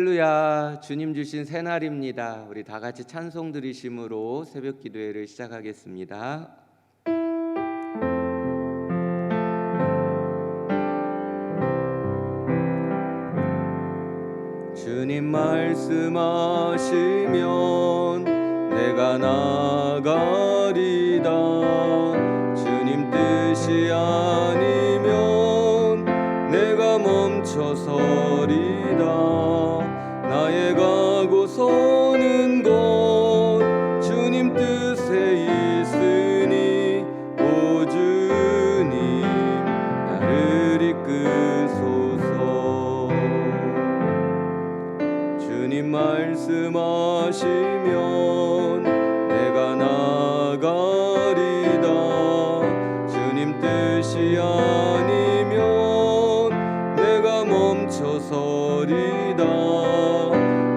할렐루야, 주님 주신 새날입니다. 우리 다 같이 찬송 드리심으로 새벽 기도회를 시작하겠습니다. 주님 말씀하시면 내가 나가리다. 주님 뜻이 아니면 내가 멈춰서리다. 나의 가고 서는 곳 주님 뜻에 있으니 오 주님 나를 이끄소서. 주님 말씀하시면 내가 나가리다. 주님 뜻이 아니면 내가 멈춰서리다.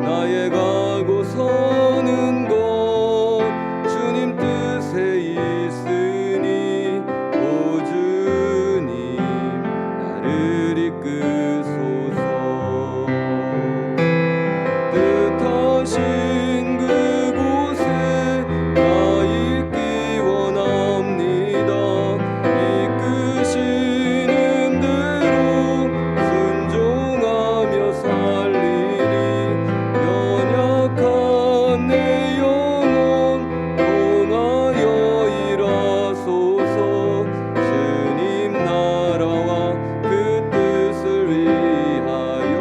나의 가고 서는 곳 주님 뜻에 있으니 오 주님 나를 이끄소서. 뜻하신 그곳에 나 있기 원합니다. 이끄시는 대로 순종하며 살리리. 연약한 내 영혼 통하여 일하소서. 주님 나라와 그 뜻을 위하여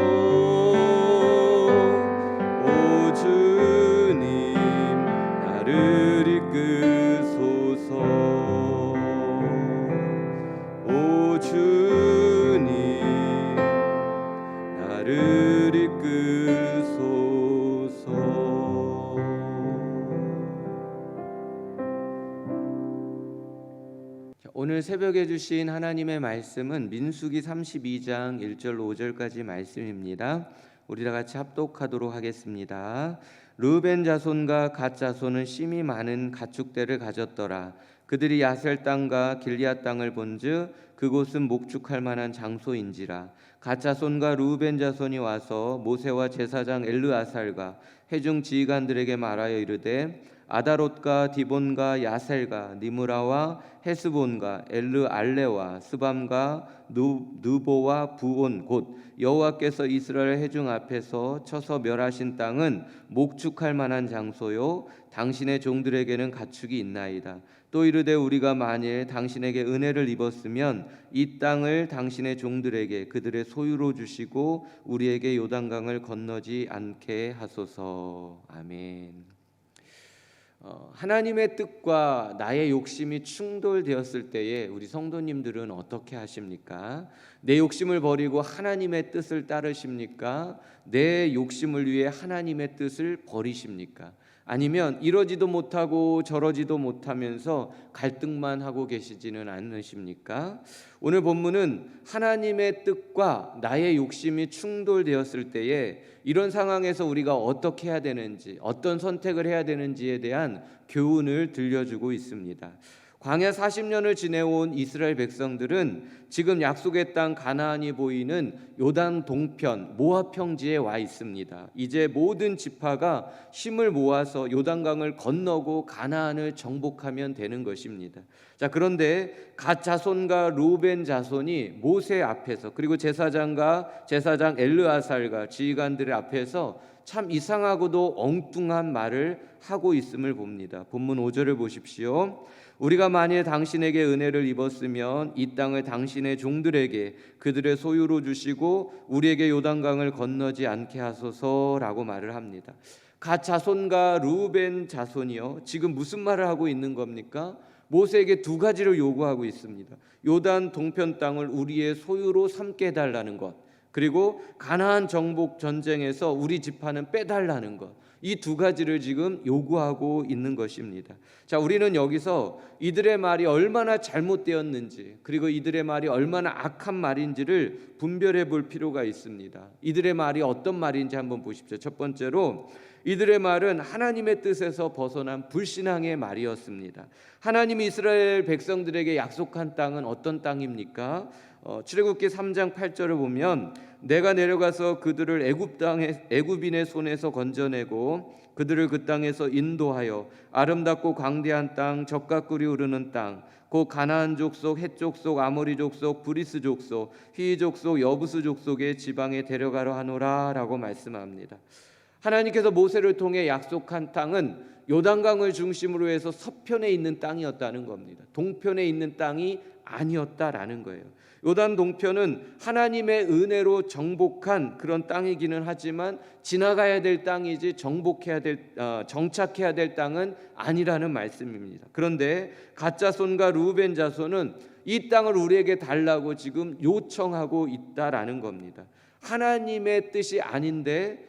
오 주님 나를 이끄소서. 오 주님 나를 이끄소서. 오늘 새벽에 주신 하나님의 말씀은 민수기 32장 1절 5절까지 말씀입니다. 우리 다 같이 합독하도록 하겠습니다. 르우벤 자손과 갓 자손은 심이 많은 가축대를 가졌더라. 그들이 야셀 땅과 길리앗 땅을 본즉 그곳은 목축할 만한 장소인지라. 갓 자손과 르우벤 자손이 와서 모세와 제사장 엘르아살과 회중 지휘관들에게 말하여 이르되 아다롯과 디본과 야셀과 니므라와 헤스본과 엘르알레와 스밤과 느보와 부온 곧 여호와께서 이스라엘 회중 앞에서 쳐서 멸하신 땅은 목축할 만한 장소요 당신의 종들에게는 가축이 있나이다. 또 이르되 우리가 만일 당신에게 은혜를 입었으면 이 땅을 당신의 종들에게 그들의 소유로 주시고 우리에게 요단강을 건너지 않게 하소서. 아멘. 하나님의 뜻과 나의 욕심이 충돌되었을 때에 우리 성도님들은 어떻게 하십니까? 내 욕심을 버리고 하나님의 뜻을 따르십니까? 내 욕심을 위해 하나님의 뜻을 버리십니까? 아니면 이러지도 못하고 저러지도 못하면서 갈등만 하고 계시지는 않으십니까? 오늘 본문은 하나님의 뜻과 나의 욕심이 충돌되었을 때에 이런 상황에서 우리가 어떻게 해야 되는지, 어떤 선택을 해야 되는지에 대한 교훈을 들려주고 있습니다. 광야 40년을 지내온 이스라엘 백성들은 지금 약속의 땅 가나안이 보이는 요단 동편 모압 평지에 와 있습니다. 이제 모든 지파가 힘을 모아서 요단강을 건너고 가나안을 정복하면 되는 것입니다. 자, 그런데 갓 자손과 르우벤 자손이 모세 앞에서 그리고 제사장 엘르아살과 지휘관들의 앞에서 참 이상하고도 엉뚱한 말을 하고 있음을 봅니다. 본문 5절을 보십시오. 우리가 만일 당신에게 은혜를 입었으면 이 땅을 당신의 종들에게 그들의 소유로 주시고 우리에게 요단강을 건너지 않게 하소서라고 말을 합니다. 갓 자손과 르우벤 자손이요, 지금 무슨 말을 하고 있는 겁니까? 모세에게 두 가지를 요구하고 있습니다. 요단 동편 땅을 우리의 소유로 삼게 해달라는 것, 그리고 가나안 정복 전쟁에서 우리 지파는 빼달라는 것, 이 두 가지를 지금 요구하고 있는 것입니다. 자, 우리는 여기서 이들의 말이 얼마나 잘못되었는지, 그리고 이들의 말이 얼마나 악한 말인지를 분별해 볼 필요가 있습니다. 이들의 말이 어떤 말인지 한번 보십시오. 첫 번째로 이들의 말은 하나님의 뜻에서 벗어난 불신앙의 말이었습니다. 하나님이 이스라엘 백성들에게 약속한 땅은 어떤 땅입니까? 출애굽기 3장 8절을 보면 내가 내려가서 그들을 애굽인의 손에서 건져내고 그들을 그 땅에서 인도하여 아름답고 광대한 땅, 젖과 꿀이 흐르는 땅, 곧 가나안 족속, 헷 족속, 아모리 족속, 브리스 족속, 히위 족속, 여부스 족속의 지방에 데려가려 하노라라고 말씀합니다. 하나님께서 모세를 통해 약속한 땅은 요단강을 중심으로 해서 서편에 있는 땅이었다는 겁니다. 동편에 있는 땅이 아니었다라는 거예요. 요단 동편은 하나님의 은혜로 정복한 그런 땅이기는 하지만 지나가야 될 땅이지 정착해야 될 땅은 아니라는 말씀입니다. 그런데 갓 자손과 루벤 자손은 이 땅을 우리에게 달라고 지금 요청하고 있다라는 겁니다. 하나님의 뜻이 아닌데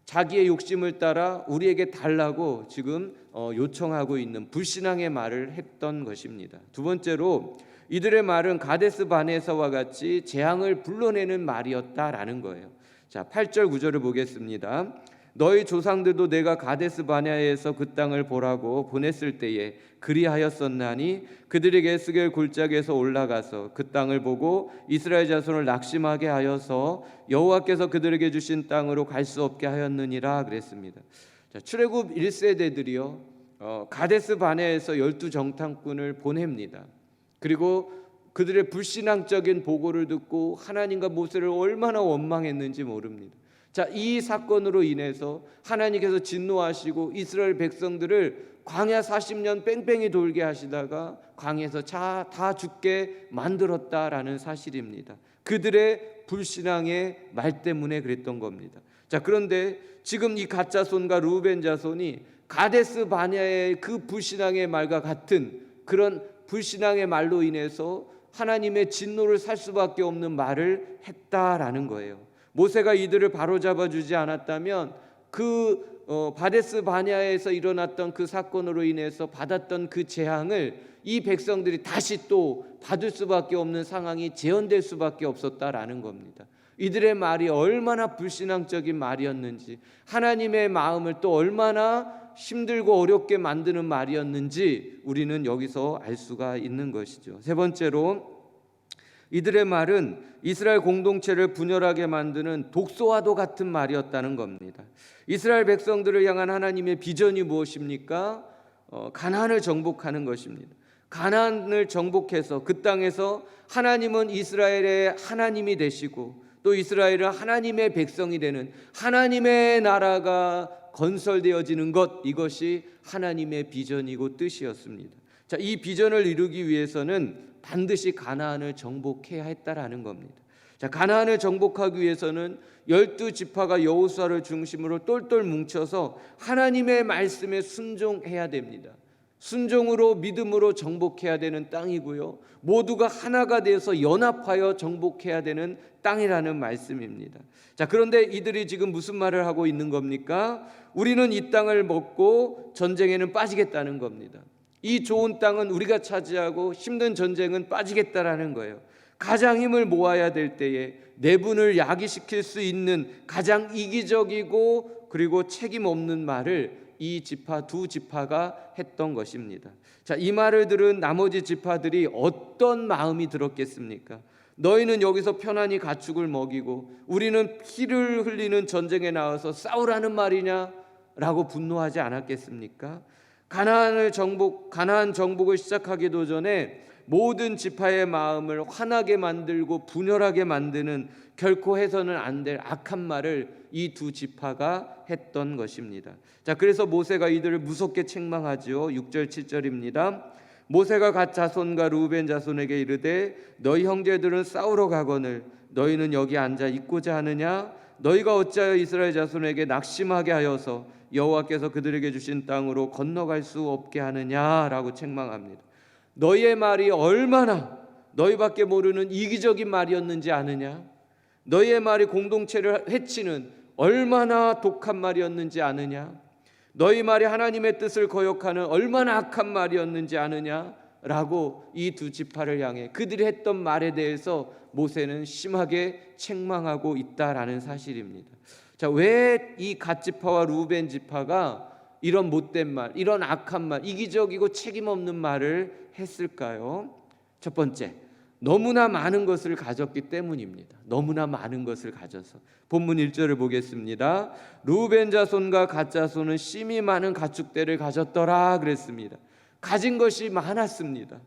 자기의 욕심을 따라 우리에게 달라고 지금 요청하고 있는 불신앙의 말을 했던 것입니다. 두 번째로 이들의 말은 가데스 바네사와 같이 재앙을 불러내는 말이었다라는 거예요. 자, 8절 9절을 보겠습니다. 너희 조상들도 내가 가데스 바네아에서 그 땅을 보라고 보냈을 때에 그리하였었나니 그들에게 에스겔 골짜기에서 올라가서 그 땅을 보고 이스라엘 자손을 낙심하게 하여서 여호와께서 그들에게 주신 땅으로 갈 수 없게 하였느니라 그랬습니다. 자, 출애굽 1세대들이요 가데스 바네아에서 12정탐꾼을 보냅니다. 그리고 그들의 불신앙적인 보고를 듣고 하나님과 모세를 얼마나 원망했는지 모릅니다. 자, 이 사건으로 인해서 하나님께서 진노하시고 이스라엘 백성들을 광야 40년 뺑뺑이 돌게 하시다가 광야에서 다 죽게 만들었다라는 사실입니다. 그들의 불신앙의 말 때문에 그랬던 겁니다. 자, 그런데 지금 이 갓 자손과 루벤 자손이 가데스 바네아의 그 불신앙의 말과 같은 그런 불신앙의 말로 인해서 하나님의 진노를 살 수밖에 없는 말을 했다라는 거예요. 모세가 이들을 바로잡아 주지 않았다면 그 바데스 바네아에서 일어났던 그 사건으로 인해서 받았던 그 재앙을 이 백성들이 다시 또 받을 수밖에 없는 상황이 재현될 수밖에 없었다라는 겁니다. 이들의 말이 얼마나 불신앙적인 말이었는지, 하나님의 마음을 또 얼마나 힘들고 어렵게 만드는 말이었는지 우리는 여기서 알 수가 있는 것이죠. 세 번째로 이들의 말은 이스라엘 공동체를 분열하게 만드는 독소와도 같은 말이었다는 겁니다. 이스라엘 백성들을 향한 하나님의 비전이 무엇입니까? 가나안을 정복하는 것입니다. 가나안을 정복해서 그 땅에서 하나님은 이스라엘의 하나님이 되시고 또 이스라엘은 하나님의 백성이 되는 하나님의 나라가 건설되어지는 것, 이것이 하나님의 비전이고 뜻이었습니다. 자, 이 비전을 이루기 위해서는 반드시 가나안을 정복해야 했다라는 겁니다. 자, 가나안을 정복하기 위해서는 12지파가 여호수아를 중심으로 똘똘 뭉쳐서 하나님의 말씀에 순종해야 됩니다. 순종으로 믿음으로 정복해야 되는 땅이고요, 모두가 하나가 되어서 연합하여 정복해야 되는 땅이라는 말씀입니다. 자, 그런데 이들이 지금 무슨 말을 하고 있는 겁니까? 우리는 이 땅을 먹고 전쟁에는 빠지겠다는 겁니다. 이 좋은 땅은 우리가 차지하고 힘든 전쟁은 빠지겠다라는 거예요. 가장 힘을 모아야 될 때에 내분을 야기시킬 수 있는 가장 이기적이고 그리고 책임 없는 말을 이 두 지파가 했던 것입니다. 자, 이 말을 들은 나머지 지파들이 어떤 마음이 들었겠습니까? 너희는 여기서 편안히 가축을 먹이고 우리는 피를 흘리는 전쟁에 나와서 싸우라는 말이냐? 라고 분노하지 않았겠습니까? 가나안 정복을 시작하기도 전에 모든 지파의 마음을 화나게 만들고 분열하게 만드는 결코 해서는 안 될 악한 말을 이 두 지파가 했던 것입니다. 자, 그래서 모세가 이들을 무섭게 책망하지요. 6절 7절입니다. 모세가 갓 자손과 루벤 자손에게 이르되 너희 형제들은 싸우러 가거늘 너희는 여기 앉아 있고자 하느냐? 너희가 어찌하여 이스라엘 자손에게 낙심하게 하여서 여호와께서 그들에게 주신 땅으로 건너갈 수 없게 하느냐라고 책망합니다. 너희의 말이 얼마나 너희밖에 모르는 이기적인 말이었는지 아느냐? 너희의 말이 공동체를 해치는 얼마나 독한 말이었는지 아느냐? 너희 말이 하나님의 뜻을 거역하는 얼마나 악한 말이었는지 아느냐? 라고 이 두 지파를 향해 그들이 했던 말에 대해서 모세는 심하게 책망하고 있다라는 사실입니다. 자, 왜 이 갓 지파와 루벤 지파가 이런 못된 말, 이런 악한 말, 이기적이고 책임 없는 말을 했을까요? 첫 번째, 너무나 많은 것을 가졌기 때문입니다. 너무나 많은 것을 가져서. 본문 1절을 보겠습니다. 루벤 자손과 갓 자손은 심히 많은 가축대를 가졌더라 그랬습니다. 가진 것이 많았습니다.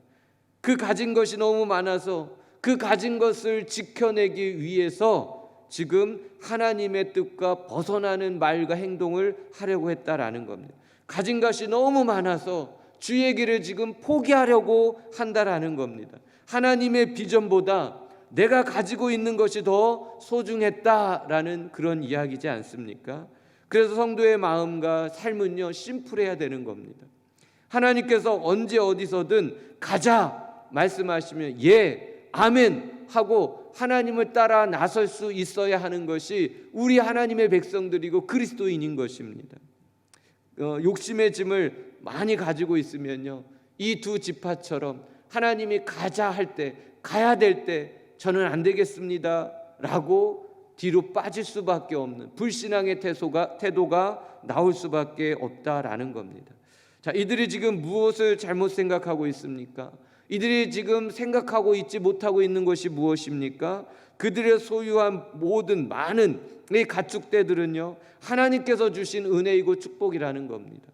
그 가진 것이 너무 많아서 그 가진 것을 지켜내기 위해서 지금 하나님의 뜻과 벗어나는 말과 행동을 하려고 했다라는 겁니다. 가진 것이 너무 많아서 주의 길을 지금 포기하려고 한다라는 겁니다. 하나님의 비전보다 내가 가지고 있는 것이 더 소중했다라는 그런 이야기지 않습니까? 그래서 성도의 마음과 삶은요, 심플해야 되는 겁니다. 하나님께서 언제 어디서든 가자 말씀하시면 예, 아멘 하고 하나님을 따라 나설 수 있어야 하는 것이 우리 하나님의 백성들이고 그리스도인인 것입니다. 욕심의 짐을 많이 가지고 있으면요, 이 두 지파처럼 하나님이 가자 할 때, 가야 될 때 저는 안 되겠습니다 라고 뒤로 빠질 수밖에 없는 불신앙의 태도가 나올 수밖에 없다라는 겁니다. 자, 이들이 지금 무엇을 잘못 생각하고 있습니까? 이들이 지금 생각하고 있지 못하고 있는 것이 무엇입니까? 그들의 소유한 모든 많은 이 가축대들은요, 하나님께서 주신 은혜이고 축복이라는 겁니다.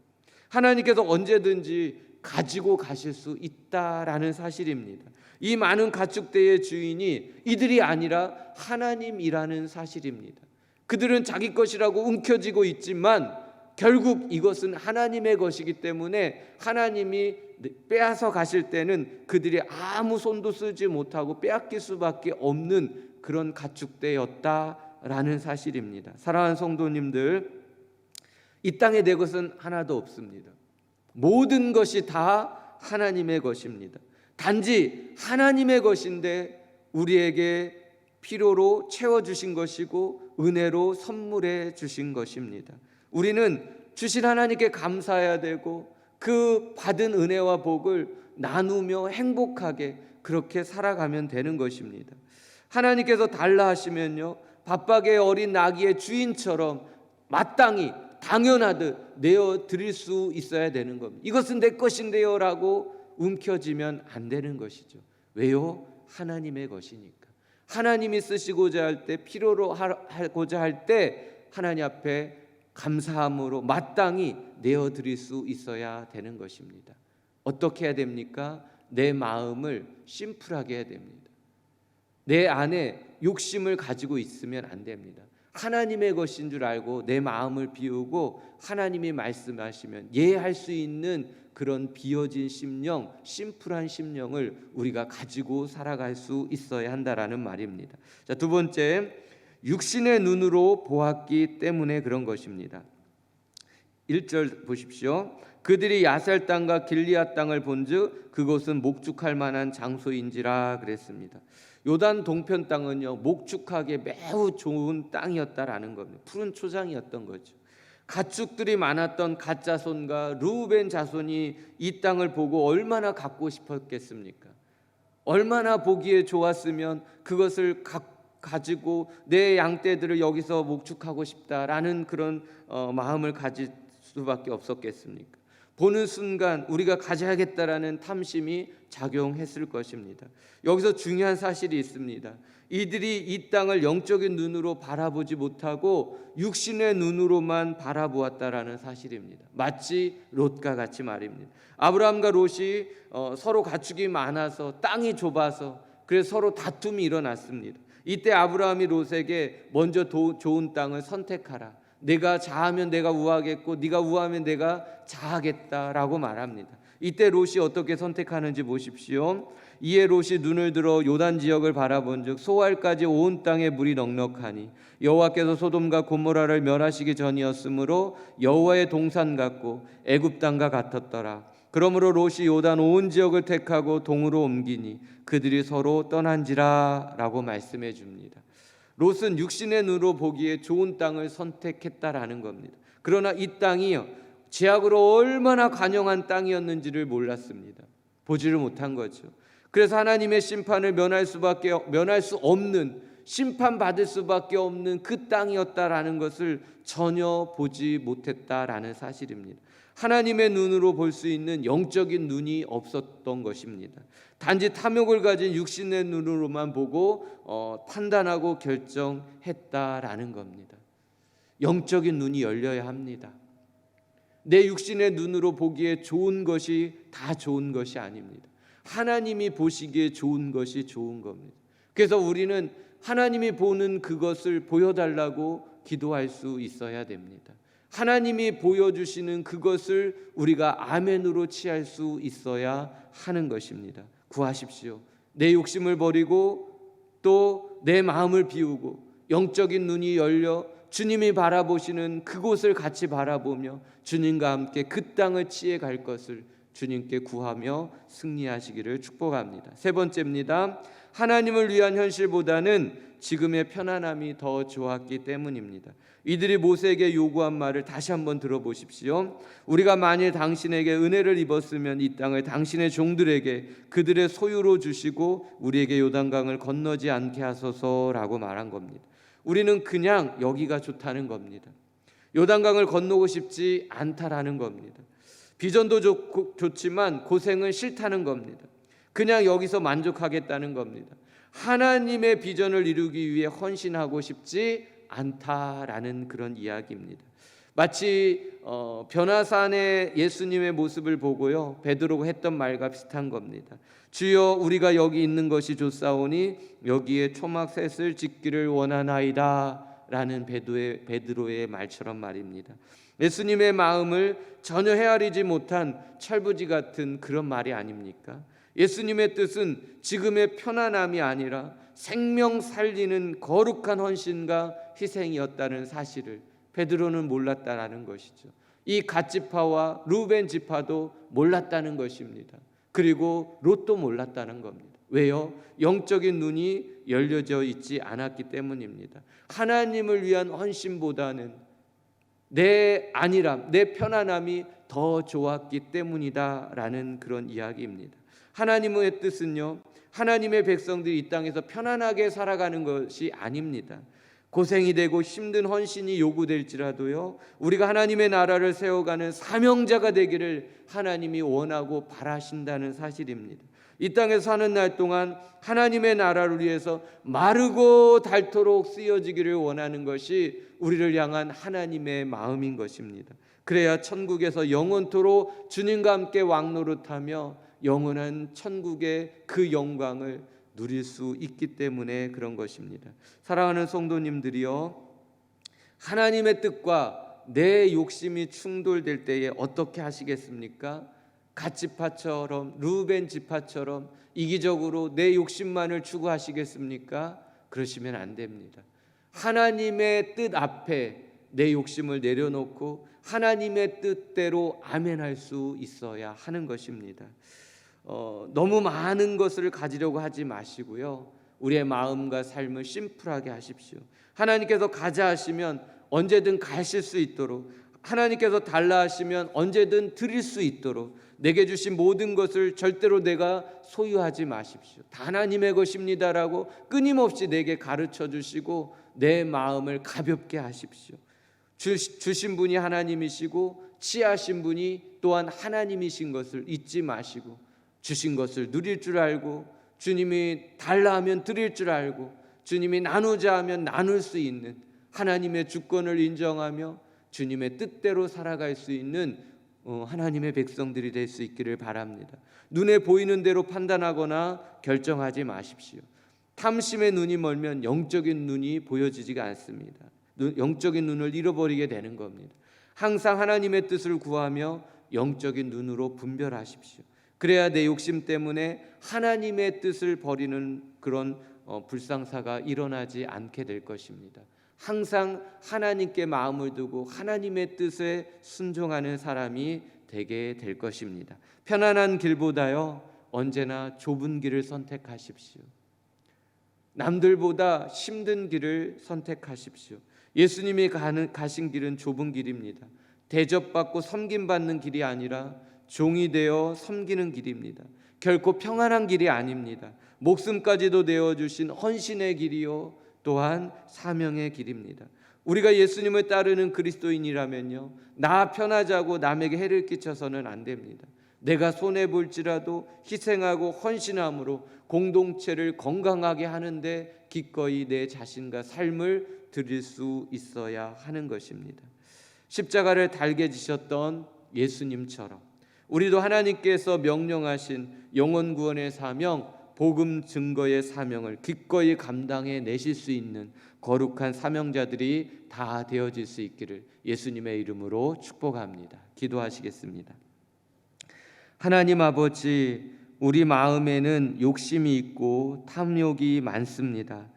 하나님께서 언제든지 가지고 가실 수 있다라는 사실입니다. 이 많은 가축대의 주인이 이들이 아니라 하나님이라는 사실입니다. 그들은 자기 것이라고 움켜쥐고 있지만 결국 이것은 하나님의 것이기 때문에 하나님이 빼앗아 가실 때는 그들이 아무 손도 쓰지 못하고 빼앗길 수밖에 없는 그런 가축대였다라는 사실입니다. 사랑하는 성도님들, 이 땅에 내 것은 하나도 없습니다. 모든 것이 다 하나님의 것입니다. 단지 하나님의 것인데 우리에게 필요로 채워주신 것이고 은혜로 선물해 주신 것입니다. 우리는 주신 하나님께 감사해야 되고 그 받은 은혜와 복을 나누며 행복하게 그렇게 살아가면 되는 것입니다. 하나님께서 달라 하시면요, 밥박의 어린 나귀의 주인처럼 마땅히 당연하듯 내어 드릴 수 있어야 되는 겁니다. 이것은 내 것인데요 라고 움켜쥐면 안 되는 것이죠. 왜요? 하나님의 것이니까. 하나님이 쓰시고자 할 때, 필요로 하고자 할 때 하나님 앞에 감사함으로 마땅히 내어드릴 수 있어야 되는 것입니다. 어떻게 해야 됩니까? 내 마음을 심플하게 해야 됩니다. 내 안에 욕심을 가지고 있으면 안 됩니다. 하나님의 것인 줄 알고 내 마음을 비우고 하나님이 말씀하시면 예할 수 있는 그런 비어진 심령, 심플한 심령을 우리가 가지고 살아갈 수 있어야 한다라는 말입니다. 자, 두 번째, 육신의 눈으로 보았기 때문에 그런 것입니다. 1절 보십시오. 그들이 야셀 땅과 길리앗 땅을 본즉 그곳은 목축할 만한 장소인지라 그랬습니다. 요단 동편 땅은요, 목축하기에 매우 좋은 땅이었다라는 겁니다. 푸른 초장이었던 거죠. 가축들이 많았던 갓 자손과 루벤 자손이 이 땅을 보고 얼마나 갖고 싶었겠습니까? 얼마나 보기에 좋았으면 그것을 가지고 내 양떼들을 여기서 목축하고 싶다라는 그런 마음을 가질 수밖에 없었겠습니까? 보는 순간 우리가 가져야겠다라는 탐심이 작용했을 것입니다. 여기서 중요한 사실이 있습니다. 이들이 이 땅을 영적인 눈으로 바라보지 못하고 육신의 눈으로만 바라보았다라는 사실입니다. 마치 롯과 같이 말입니다. 아브라함과 롯이 서로 가축이 많아서 땅이 좁아서 그래서 서로 다툼이 일어났습니다. 이때 아브라함이 롯에게 먼저 좋은 땅을 선택하라. 내가 자하면 내가 우하겠고 네가 우하면 내가 자하겠다라고 말합니다. 이때 롯이 어떻게 선택하는지 보십시오. 이에 롯이 눈을 들어 요단 지역을 바라본즉 소알까지 온 땅에 물이 넉넉하니 여호와께서 소돔과 고모라를 멸하시기 전이었으므로 여호와의 동산 같고 애굽 땅과 같았더라. 그러므로 롯이 요단 온 지역을 택하고 동으로 옮기니 그들이 서로 떠난지라라고 말씀해 줍니다. 롯은 육신의 눈으로 보기에 좋은 땅을 선택했다라는 겁니다. 그러나 이 땅이요, 죄악으로 얼마나 관영한 땅이었는지를 몰랐습니다. 보지를 못한 거죠. 그래서 하나님의 심판을 면할 수 없는 심판받을 수밖에 없는 그 땅이었다라는 것을 전혀 보지 못했다라는 사실입니다. 하나님의 눈으로 볼 수 있는 영적인 눈이 없었던 것입니다. 단지 탐욕을 가진 육신의 눈으로만 보고 판단하고 결정했다라는 겁니다. 영적인 눈이 열려야 합니다. 내 육신의 눈으로 보기에 좋은 것이 다 좋은 것이 아닙니다. 하나님이 보시기에 좋은 것이 좋은 겁니다. 그래서 우리는 하나님이 보는 그것을 보여달라고 기도할 수 있어야 됩니다. 하나님이 보여주시는 그것을 우리가 아멘으로 취할 수 있어야 하는 것입니다. 구하십시오. 내 욕심을 버리고 또 내 마음을 비우고 영적인 눈이 열려 주님이 바라보시는 그곳을 같이 바라보며 주님과 함께 그 땅을 취해 갈 것을 주님께 구하며 승리하시기를 축복합니다. 세 번째입니다. 하나님을 위한 현실보다는 지금의 편안함이 더 좋았기 때문입니다. 이들이 모세에게 요구한 말을 다시 한번 들어보십시오. 우리가 만일 당신에게 은혜를 입었으면 이 땅을 당신의 종들에게 그들의 소유로 주시고 우리에게 요단강을 건너지 않게 하소서라고 말한 겁니다. 우리는 그냥 여기가 좋다는 겁니다. 요단강을 건너고 싶지 않다라는 겁니다. 비전도 좋지만 고생은 싫다는 겁니다. 그냥 여기서 만족하겠다는 겁니다. 하나님의 비전을 이루기 위해 헌신하고 싶지 않다라는 그런 이야기입니다. 마치 변화산의 예수님의 모습을 보고요 베드로가 했던 말과 비슷한 겁니다. 주여 우리가 여기 있는 것이 좋사오니 여기에 초막셋을 짓기를 원하나이다 라는 베드로의 말처럼 말입니다. 예수님의 마음을 전혀 헤아리지 못한 철부지 같은 그런 말이 아닙니까? 예수님의 뜻은 지금의 편안함이 아니라 생명 살리는 거룩한 헌신과 희생이었다는 사실을 베드로는 몰랐다라는 것이죠. 이 갓지파와 루벤 지파도 몰랐다는 것입니다. 그리고 롯도 몰랐다는 겁니다. 왜요? 영적인 눈이 열려져 있지 않았기 때문입니다. 하나님을 위한 헌신보다는 내 안일함, 내 편안함이 더 좋았기 때문이다라는 그런 이야기입니다. 하나님의 뜻은요, 하나님의 백성들이 이 땅에서 편안하게 살아가는 것이 아닙니다. 고생이 되고 힘든 헌신이 요구될지라도요 우리가 하나님의 나라를 세워가는 사명자가 되기를 하나님이 원하고 바라신다는 사실입니다. 이 땅에서 사는 날 동안 하나님의 나라를 위해서 마르고 닳도록 쓰여지기를 원하는 것이 우리를 향한 하나님의 마음인 것입니다. 그래야 천국에서 영원토록 주님과 함께 왕노릇하며 영원한 천국의 그 영광을 누릴 수 있기 때문에 그런 것입니다. 사랑하는 성도님들이요, 하나님의 뜻과 내 욕심이 충돌될 때에 어떻게 하시겠습니까? 갓지파처럼 루벤 지파처럼 이기적으로 내 욕심만을 추구하시겠습니까? 그러시면 안 됩니다. 하나님의 뜻 앞에 내 욕심을 내려놓고 하나님의 뜻대로 아멘할 수 있어야 하는 것입니다. 너무 많은 것을 가지려고 하지 마시고요 우리의 마음과 삶을 심플하게 하십시오. 하나님께서 가자 하시면 언제든 가실 수 있도록, 하나님께서 달라 하시면 언제든 드릴 수 있도록 내게 주신 모든 것을 절대로 내가 소유하지 마십시오. 다 하나님의 것입니다라고 끊임없이 내게 가르쳐 주시고 내 마음을 가볍게 하십시오. 주신 분이 하나님이시고 취하신 분이 또한 하나님이신 것을 잊지 마시고 주신 것을 누릴 줄 알고 주님이 달라 하면 드릴 줄 알고 주님이 나누자 하면 나눌 수 있는 하나님의 주권을 인정하며 주님의 뜻대로 살아갈 수 있는 하나님의 백성들이 될 수 있기를 바랍니다. 눈에 보이는 대로 판단하거나 결정하지 마십시오. 탐심의 눈이 멀면 영적인 눈이 보여지지가 않습니다. 영적인 눈을 잃어버리게 되는 겁니다. 항상 하나님의 뜻을 구하며 영적인 눈으로 분별하십시오. 그래야 내 욕심 때문에 하나님의 뜻을 버리는 그런 불상사가 일어나지 않게 될 것입니다. 항상 하나님께 마음을 두고 하나님의 뜻에 순종하는 사람이 되게 될 것입니다. 편안한 길보다요 언제나 좁은 길을 선택하십시오. 남들보다 힘든 길을 선택하십시오. 예수님이 가신 길은 좁은 길입니다. 대접받고 섬김받는 길이 아니라 종이 되어 섬기는 길입니다. 결코 평안한 길이 아닙니다. 목숨까지도 내어주신 헌신의 길이요 또한 사명의 길입니다. 우리가 예수님을 따르는 그리스도인이라면요, 나 편하자고 남에게 해를 끼쳐서는 안 됩니다. 내가 손해볼지라도 희생하고 헌신함으로 공동체를 건강하게 하는데 기꺼이 내 자신과 삶을 드릴 수 있어야 하는 것입니다. 십자가를 달게 지셨던 예수님처럼 우리도 하나님께서 명령하신 영혼 구원의 사명, 복음 증거의 사명을 기꺼이 감당해 내실 수 있는 거룩한 사명자들이 다 되어질 수 있기를 예수님의 이름으로 축복합니다. 기도하시겠습니다. 하나님 아버지, 우리 마음에는 욕심이 있고 탐욕이 많습니다.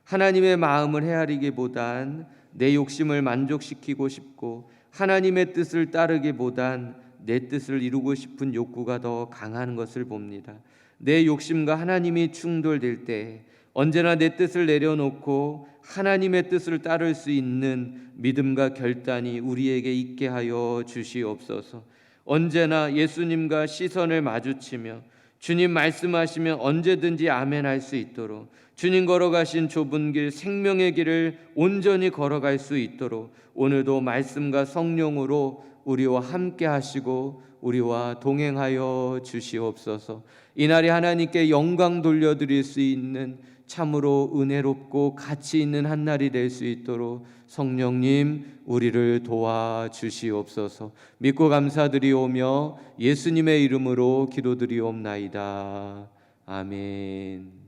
하나님의 마음을 헤아리기보단 내 욕심을 만족시키고 싶고 하나님의 뜻을 따르기보단 내 뜻을 이루고 싶은 욕구가 더 강한 것을 봅니다. 내 욕심과 하나님이 충돌될 때 언제나 내 뜻을 내려놓고 하나님의 뜻을 따를 수 있는 믿음과 결단이 우리에게 있게 하여 주시옵소서. 언제나 예수님과 시선을 마주치며 주님 말씀하시면 언제든지 아멘할 수 있도록, 주님 걸어가신 좁은 길, 생명의 길을 온전히 걸어갈 수 있도록 오늘도 말씀과 성령으로 우리와 함께 하시고 우리와 동행하여 주시옵소서. 이날이 하나님께 영광 돌려드릴 수 있는 참으로 은혜롭고 가치 있는 한 날이 될 수 있도록 성령님 우리를 도와주시옵소서. 믿고 감사드리오며 예수님의 이름으로 기도드리옵나이다. 아멘.